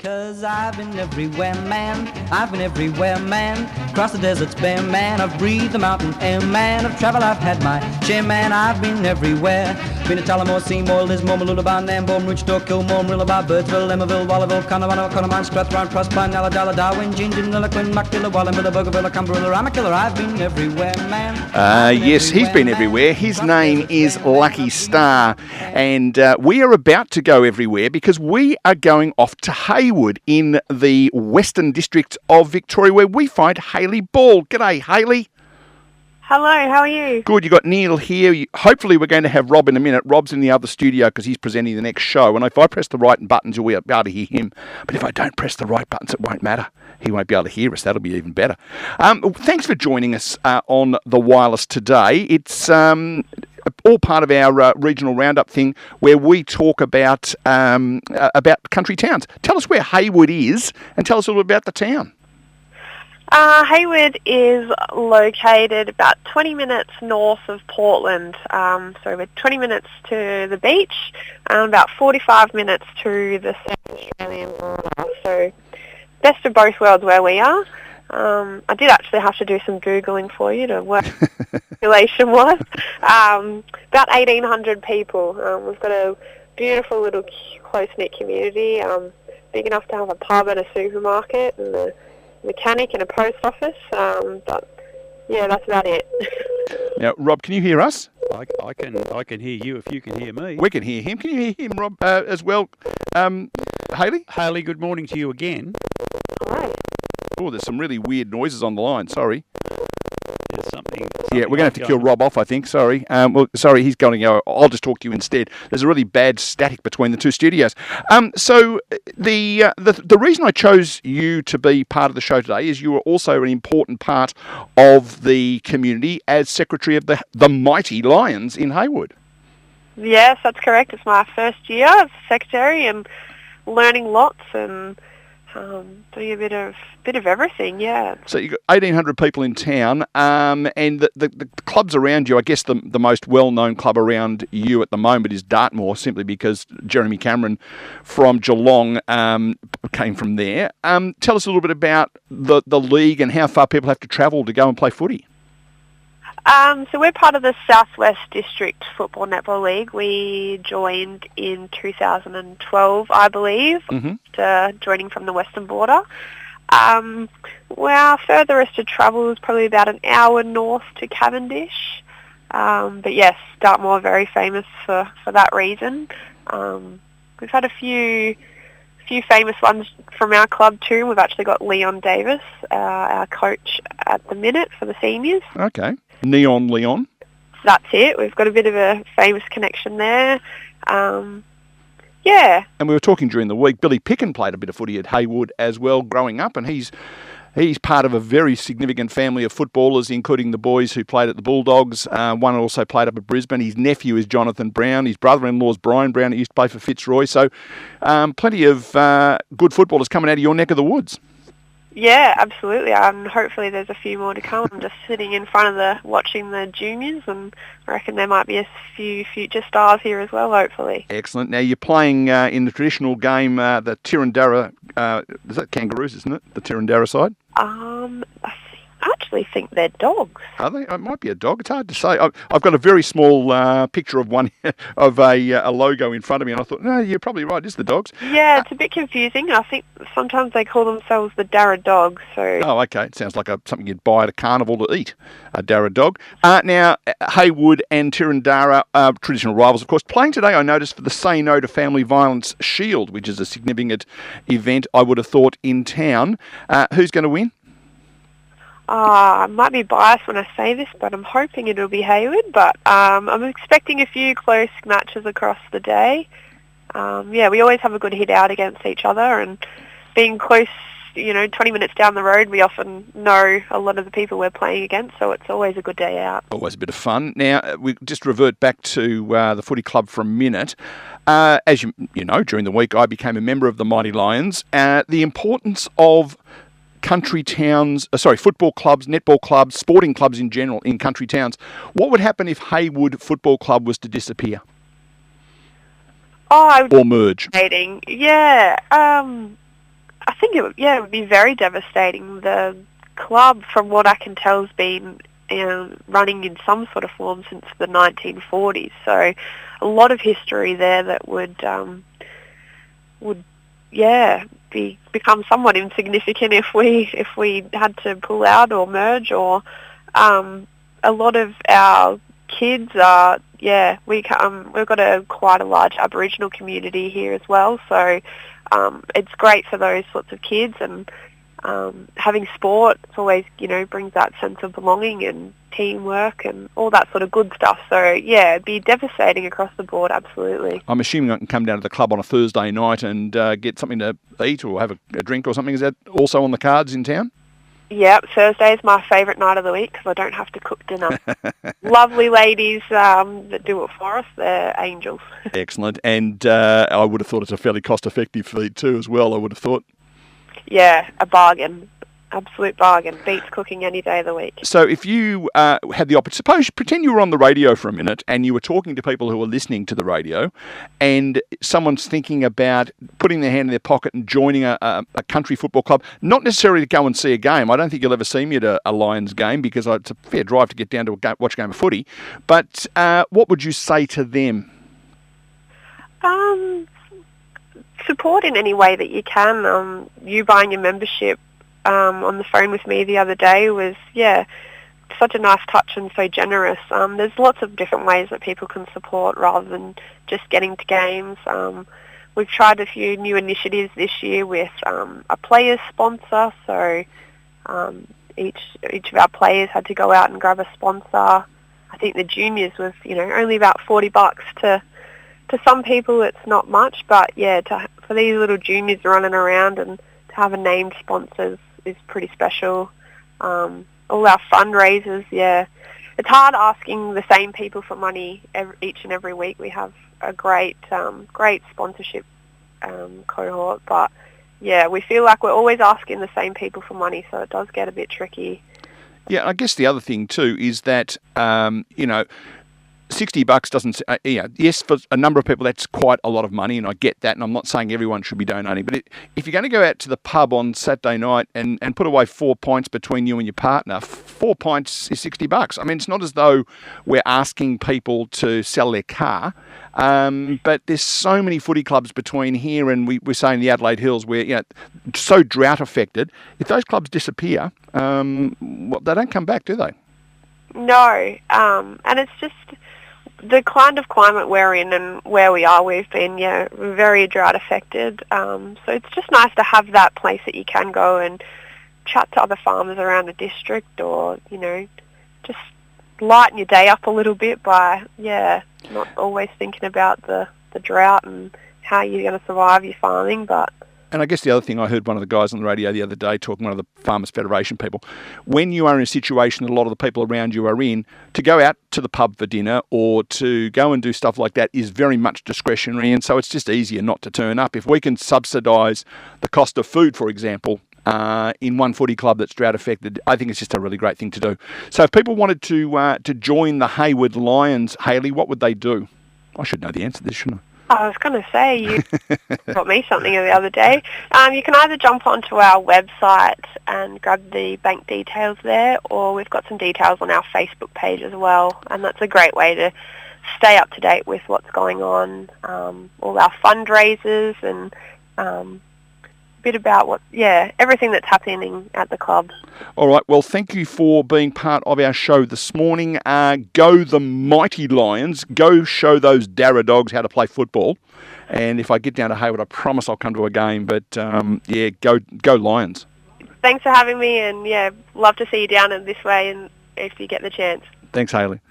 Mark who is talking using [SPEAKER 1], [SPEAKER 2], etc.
[SPEAKER 1] 'Cause I've been everywhere, man. I've been everywhere, man. Across the deserts bare, man. I've breathed the mountain air, man. Of travel I've had my share, man. I've been everywhere. Been to Tullamore, Seymour, Lismore, Mooloolaba, Nambour, Roochdore, Kilmore, Marillaba, Birdsville, Emmaville, Wallaville, Connemara, Connemara, Strathrown, Proserpine, Ulladulla, Darwin, Gingin, Lilliquin, Muckdilla, Wallamilla, Bougainville, Cumberland, Ramakiller. I've been everywhere, man.
[SPEAKER 2] Yes, he's been everywhere. His name is Lucky Star. And we are about to go everywhere because we are going off to Heywood in the Western District of Victoria, where we find Hayley Ball. G'day, Hayley.
[SPEAKER 3] Hello, how are you?
[SPEAKER 2] Good, you got Neil here. Hopefully we're going to have Rob in a minute. Rob's in the other studio because he's presenting the next show. And if I press the right buttons, you'll be able to hear him. But if I don't press the right buttons, it won't matter. He won't be able to hear us. That'll be even better. Thanks for joining us on the wireless today. It's all part of our regional roundup thing where we talk about country towns. Tell us where Heywood is and tell us a little bit about the town.
[SPEAKER 3] Heywood is located about 20 minutes north of Portland. So we're 20 minutes to the beach and about 45 minutes to the South Australian border. So best of both worlds where we are. I did actually have to do some Googling for you to work what the population was. About 1,800 people. We've got a beautiful little close-knit community, big enough to have a pub and a supermarket and a mechanic and a post office. But yeah, that's about it.
[SPEAKER 2] Now, Rob, can you hear us?
[SPEAKER 4] I can hear you if you can hear me.
[SPEAKER 2] We can hear him. Can you hear him, Rob, as well? Hayley?
[SPEAKER 4] Hayley, good morning to you again.
[SPEAKER 3] Hi.
[SPEAKER 2] Oh, there's some really weird noises on the line. Sorry.
[SPEAKER 4] There's something
[SPEAKER 2] Yeah, we're going to have to kill Rob off, I think. Sorry. Sorry, he's going to go. I'll just talk to you instead. There's a really bad static between the two studios. So the reason I chose you to be part of the show today is you are also an important part of the community as secretary of the Mighty Lions in Heywood.
[SPEAKER 3] Yes, that's correct. It's my first year as secretary and learning lots and doing a bit of everything, yeah.
[SPEAKER 2] So you've got 1,800 people in town, and the clubs around you, I guess the most well-known club around you at the moment is Dartmoor, simply because Jeremy Cameron from Geelong came from there. Tell us a little bit about the league and how far people have to travel to go and play footy.
[SPEAKER 3] So we're part of the Southwest District Football Netball League. We joined in 2012, I believe, joining from the Western Border. Our furthest to travel is probably about an hour north to Cavendish. But yes, Dartmoor very famous for that reason. We've had a few famous ones from our club too. We've actually got Leon Davis, our coach at the minute for the seniors.
[SPEAKER 2] Okay. Neon Leon.
[SPEAKER 3] That's it. We've got a bit of a famous connection there. Yeah.
[SPEAKER 2] And we were talking during the week, Billy Picken played a bit of footy at Heywood as well growing up, and he's part of a very significant family of footballers, including the boys who played at the Bulldogs. One also played up at Brisbane. His nephew is Jonathan Brown. His brother-in-law is Brian Brown, who used to play for Fitzroy. So plenty of good footballers coming out of your neck of the woods.
[SPEAKER 3] Yeah, absolutely. Hopefully there's a few more to come. I'm just sitting in front of watching the juniors, and I reckon there might be a few future stars here as well, hopefully.
[SPEAKER 2] Excellent. Now, you're playing in the traditional game, the Tirrandara, is that Kangaroos, isn't it? The Tirrandara side?
[SPEAKER 3] I actually think they're dogs.
[SPEAKER 2] Are they? It might be a dog. It's hard to say. I've got a very small picture of one of a logo in front of me, and I thought, no, you're probably right. It's the dogs.
[SPEAKER 3] Yeah, it's a bit confusing. I think sometimes they call themselves the Darra Dogs. So. Oh,
[SPEAKER 2] okay. It sounds like something you'd buy at a carnival to eat, a Darra dog. Now, Heywood and Tirrandara are traditional rivals, of course. Playing today, I noticed, for the Say No to Family Violence Shield, which is a significant event, I would have thought, in town. Who's going to win?
[SPEAKER 3] I might be biased when I say this, but I'm hoping it'll be Heywood. But I'm expecting a few close matches across the day. Yeah, we always have a good hit out against each other, and being close, 20 minutes down the road, we often know a lot of the people we're playing against, so it's always a good day out. Always
[SPEAKER 2] a bit of fun. Now, we just revert back to the footy club for a minute. As you know, during the week, I became a member of the Mighty Lions. The importance of country towns, football clubs, netball clubs, sporting clubs in general in country towns. What would happen if Heywood Football Club was to disappear?
[SPEAKER 3] Or merge?
[SPEAKER 2] Yeah.
[SPEAKER 3] think it would be very devastating. The club, from what I can tell, has been running in some sort of form since the 1940s. So a lot of history there that would become somewhat insignificant if we had to pull out or merge. Or a lot of our kids are we've got quite a large Aboriginal community here as well. So it's great for those sorts of kids, and having sport always, brings that sense of belonging and teamwork and all that sort of good stuff. So, it'd be devastating across the board, absolutely.
[SPEAKER 2] I'm assuming I can come down to the club on a Thursday night and get something to eat or have a drink or something. Is that also on the cards in town?
[SPEAKER 3] Yeah, Thursday is my favourite night of the week because I don't have to cook dinner. Lovely ladies that do it for us. They're angels.
[SPEAKER 2] Excellent. And I would have thought it's a fairly cost-effective feed too as well, I would have thought.
[SPEAKER 3] Yeah, a bargain. Absolute bargain. Beats cooking any day of the week.
[SPEAKER 2] So if you had the opportunity, pretend you were on the radio for a minute and you were talking to people who were listening to the radio, and someone's thinking about putting their hand in their pocket and joining a country football club, not necessarily to go and see a game. I don't think you'll ever see me at a Lions game because it's a fair drive to get down to watch a game of footy. But what would you say to them?
[SPEAKER 3] Support in any way that you can. You buying your membership on the phone with me the other day was, such a nice touch and so generous. There's lots of different ways that people can support rather than just getting to games. We've tried a few new initiatives this year with a players sponsor, so each of our players had to go out and grab a sponsor. I think the juniors was, only about $40 to some people it's not much, but for these little juniors running around and to have a named sponsor is pretty special. All our fundraisers, it's hard asking the same people for money each and every week. We have a great sponsorship cohort, but we feel like we're always asking the same people for money, so it does get a bit tricky.
[SPEAKER 2] Yeah, I guess the other thing too is that $60 doesn't, yes, for a number of people that's quite a lot of money, and I get that, and I'm not saying everyone should be donating, but if you're going to go out to the pub on Saturday night and put away 4 pints between you and your partner, 4 pints is $60. I mean, it's not as though we're asking people to sell their car, but there's so many footy clubs between here and we're saying the Adelaide Hills where, so drought affected. If those clubs disappear, they don't come back, do they?
[SPEAKER 3] No, and it's just the kind of climate we're in and where we are. We've been very drought affected, so it's just nice to have that place that you can go and chat to other farmers around the district, or just lighten your day up a little bit by not always thinking about the drought and how you're going to survive your farming. But
[SPEAKER 2] and I guess the other thing, I heard one of the guys on the radio the other day talking, one of the Farmers Federation people, when you are in a situation that a lot of the people around you are in, to go out to the pub for dinner or to go and do stuff like that is very much discretionary, and so it's just easier not to turn up. If we can subsidise the cost of food, for example, in one footy club that's drought affected, I think it's just a really great thing to do. So if people wanted to join the Heywood Lions, Hayley, what would they do? I should know the answer to this, shouldn't I?
[SPEAKER 3] I was going to say, you got me something the other day. You can either jump onto our website and grab the bank details there, or we've got some details on our Facebook page as well, and that's a great way to stay up to date with what's going on, all our fundraisers and a bit about everything that's happening at the club.
[SPEAKER 2] All right, well, thank you for being part of our show this morning. Go the mighty Lions. Go show those Darra dogs how to play football. And if I get down to Heywood, I promise I'll come to a game. But, go Lions.
[SPEAKER 3] Thanks for having me, and, love to see you down in this way and if you get the chance.
[SPEAKER 2] Thanks, Hayley.